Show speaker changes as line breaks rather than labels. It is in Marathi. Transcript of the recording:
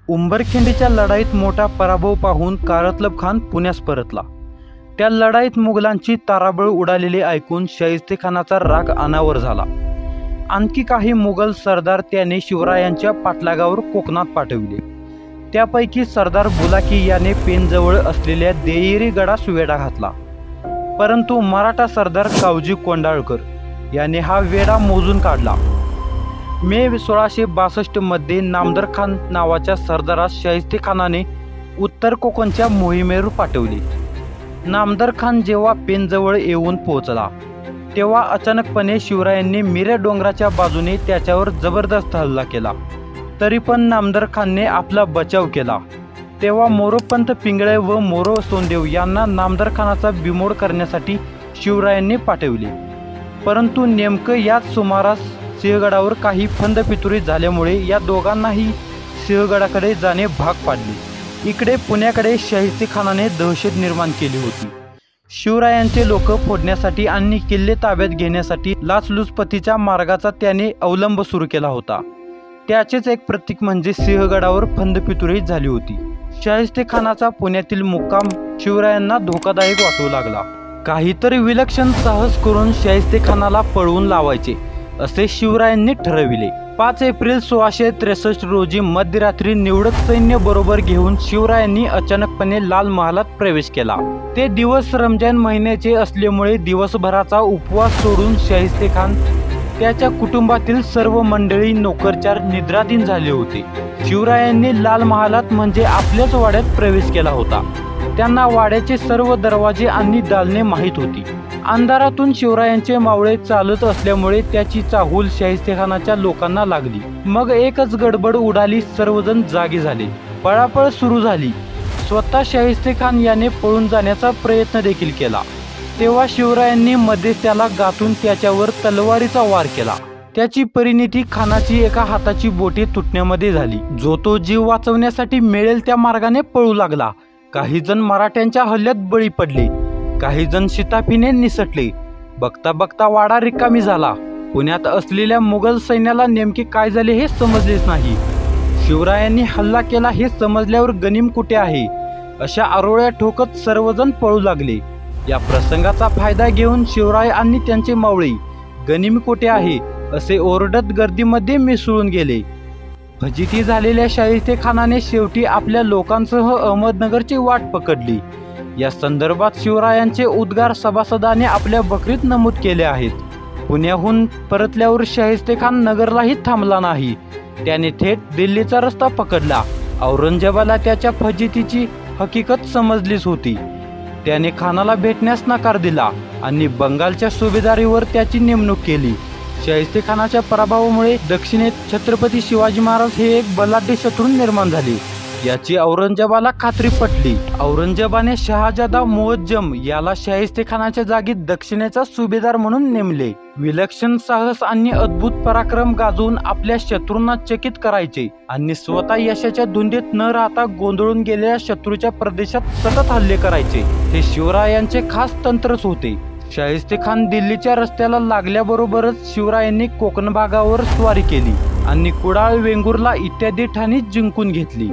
उंबरखिंडीच्या लढाईत मोठा पराभव पाहून कारतलब खान पुण्यास परतला। त्या लढाईत मुघलांची ताराबळ उडालेली ऐकून शाहिस्तेखानाचा राग अनावर झाला। आणखी काही मुघल सरदार त्याने शिवरायांच्या पाठलागावर कोकणात पाठविले। त्यापैकी सरदार बुलाकी याने पेनजवळ असलेल्या देयरी गडास वेढा घातला, परंतु मराठा सरदार कावजी कोंडाळकर याने हा वेढा मोजून काढला। मे 1662 मध्ये नामदार खान नावाच्या सरदारास शाहिस्तेखानाने उत्तर कोकणच्या मोहिमेवर पाठवले। नामदार खान जेव्हा पेनजवळ येऊन पोहोचला तेव्हा अचानकपणे शिवरायांनी मिऱ्या डोंगराच्या बाजूने त्याच्यावर जबरदस्त हल्ला केला, तरी पण नामदार खानने आपला बचाव केला। तेव्हा मोरोपंत पिंगळे व मोरो सोंदेव यांना नामदार खानाचा बिमोड करण्यासाठी शिवरायांनी पाठवले, परंतु नेमकं याच सुमारास सिंहगडावर काही फंदफितुरी झाल्यामुळे या दोघांनाही सिंहगडाकडे जाणे भाग पाडले। इकडे पुण्याकडे शाहिस्तेखानाने दहशत निर्माण केली होती। शिवरायांचे लोक फोडण्यासाठी आणि किल्ले ताब्यात घेण्यासाठी लाचलुचपतीच्या मार्गाचा त्याने अवलंब सुरू केला होता। त्याचेच एक प्रतीक म्हणजे सिंहगडावर फंदफितुरी झाली होती। शाहिस्तेखानाचा पुण्यातील मुक्काम शिवरायांना धोकादायक वाटू लागला। काहीतरी विलक्षण साहस करून शाहिस्तेखानाला पळवून लावायचे असे शिवरायांनी ठरविले। 5 एप्रिल 1663 रोजी मध्यरात्री निवडक सैन्य बरोबर घेऊन शिवरायांनी अचानकपणे लाल महालात प्रवेश केला। ते दिवस रमजान महिन्याचे असल्यामुळे दिवसभराचा उपवास सोडून शाहिस्तेखान त्याच्या कुटुंबातील सर्व मंडळी नोकरचार निद्राधीन झाले होते। शिवरायांनी लाल महालात म्हणजे आपल्याच वाड्यात प्रवेश केला होता। त्यांना वाड्याचे सर्व दरवाजे आणि दालने माहीत होती। अंधारातून शिवरायांचे मावळे चालत असल्यामुळे त्याची चाहूल शाहिस्तेखानाच्या लोकांना लागली। मग एकच गडबड उडाली, सर्वजण जागे झाले। पळापळ सुरू झाली। स्वतः शाहिस्तेखान याने पळून जाण्याचा प्रयत्न देखील केला। तेव्हा शिवरायांनी मध्येच त्याला गाठून त्याच्यावर तलवारीचा वार केला। त्याची परिणिती खानाची एका हाताची बोटे तुटण्यामध्ये झाली। जो तो जीव वाचवण्यासाठी मिळेल त्या मार्गाने पळू लागला। काही जण मराठ्यांच्या हल्ल्यात बळी पडले, काही जण शिताफीने निसटले। बघता बघता वाडा रिकामी झाला। पुण्यात असलेल्या मुघल सैन्याला नेमके काय झाले हे समजलेच नाही। शिवरायांनी हल्ला केला हे समजल्यावर गनिम कुठे आहे अशा आरोळ्या ठोकत सर्वजण पळू लागले। या प्रसंगाचा फायदा घेऊन शिवराय आणि त्यांचे मावळे गनिम कुठे आहे असे ओरडत गर्दीमध्ये मिसळून गेले। फजिती झालेल्या शाहिस्तेखानाने शेवटी आपल्या लोकांसह अहमदनगरची वाट पकडली। या संदर्भात शिवरायांचे उद्गार सभासदाने आपल्या बकरीत नमूद केले आहेत। पुण्याहून परतल्यावर शाहिस्तेखान नगरलाही थांबला नाही। त्याने थेट दिल्लीचा रस्ता पकडला। औरंगजेबाला त्याच्या फजितीची हकीकत समजलीच होती। त्याने खानाला भेटण्यास नकार दिला आणि बंगालच्या सुभेदारीवर त्याची नेमणूक केली। शाहिस्तेखानाच्या पराभवामुळे दक्षिणेत छत्रपती शिवाजी महाराज हे एक बलाढ्य शत्रू निर्माण झाले, याची औरंगजेबाला खात्री पटली। औरंगजेबाने शहाजादा मुअज्जम याला शाहिस्तेखानाच्या जागी दक्षिणेचा सुभेदार म्हणून नेमले। विलक्षण साहस आणि अद्भुत पराक्रम गाजवून आपल्या शत्रूंना चकित करायचे आणि स्वतः यशाच्या धुंदीत न राहता गोंधळून गेलेल्या शत्रूच्या प्रदेशात सतत हल्ले करायचे हे शिवरायांचे खास तंत्रच होते। शाहिस्तेखान दिल्लीच्या रस्त्याला लागल्याबरोबरच शिवरायांनी कोकण भागावर स्वारी केली आणि कुडाळ, वेंगुर्ला इत्यादी ठाणी जिंकून घेतली।